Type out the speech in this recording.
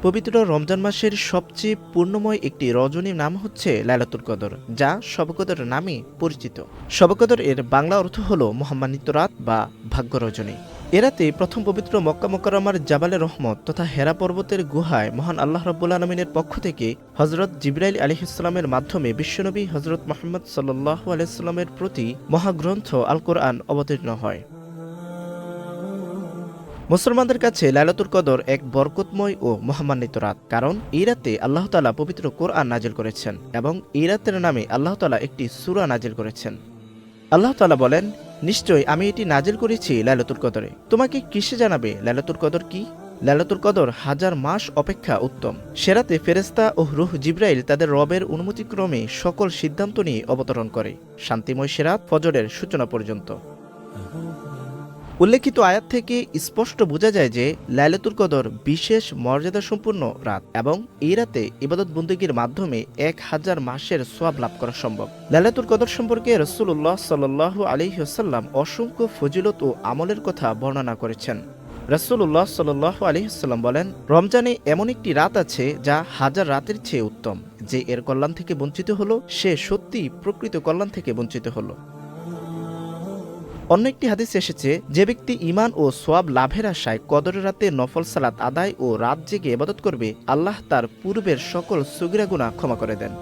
পবিত্র রমজান মাসের সবচেয়ে পূর্ণময় একটি রজনীর নাম হচ্ছে লাইলাতুল কদর, যা শবে কদর নামে পরিচিত। শবে কদর এর বাংলা অর্থ হল মহামান্বিত রাত বা ভাগ্য রজনী। এ রাতে প্রথম পবিত্র মক্কা মুকাররমার জাবালে রহমত তথা হেরা পর্বতের গুহায় মহান আল্লাহ রাব্বুল আলামিনের পক্ষ থেকে হযরত জিবরাইল আলাইহিসসালামের মাধ্যমে বিশ্বনবী হযরত মুহাম্মদ সাল্লাল্লাহু আলাইহি ওয়াসাল্লামের প্রতি মহাগ্রন্থ আল কোরআন অবতীর্ণ হয়। মুসলমানদের কাছে লাইলাতুল কদর এক বরকতময় ও মহামান্বিত রাত, কারণ এই রাতে আল্লাহ তাআলা পবিত্র কোরআন নাজিল করেছেন এবং এই রাতের নামে আল্লাহ তাআলা একটি সূরা নাজিল করেছেন। আল্লাহ তাআলা বলেন, নিশ্চয় আমি এটি নাজিল করেছি লাইলাতুল কদরে। তোমাকে কিসে জানাবে লাইলাতুল কদর কি? লাইলাতুল কদর হাজার মাস অপেক্ষা উত্তম। সে রাতে ফেরেশতা ও রূহ জিবরাইল তাদের রবের অনুমতিক্রমে সকল সিদ্ধান্ত নিয়ে অবতরণ করে, শান্তিময় সে রাত ফজরের সূচনা পর্যন্ত। উল্লেখিত আয়াত থেকে স্পষ্ট বোঝা যায় যে লাইলাতুল কদর বিশেষ মর্যাদাসম্পন্ন রাত এবং এই রাতে ইবাদত বন্দেগীর মাধ্যমে 1000 মাসের সওয়াব লাভ করা সম্ভব। লাইলাতুল কদর সম্পর্কে রাসূলুল্লাহ সাল্লাল্লাহু আলাইহি ওয়াসাল্লাম অসংখ্য ফজিলত ও আমলের কথা বর্ণনা করেছেন। রাসূলুল্লাহ সাল্লাল্লাহু আলাইহি ওয়াসাল্লাম বলেন, রমজানে এমন একটি রাত আছে যা 1000 রাতের চেয়ে উত্তম। যে এর কল্যাণ থেকে বঞ্চিত হলো সে সত্যিই প্রকৃত কল্যাণ থেকে বঞ্চিত হলো। অন্য একটি হাদিসে এসেছে, যে ব্যক্তি ঈমান ও সওয়াব লাভের আশায় কদরের রাতে নফল সালাত আদায় ও রাত জেগে ইবাদত করবে, আল্লাহ তার পূর্বের সকল সগীরা গুনাহ ক্ষমা করে দেন।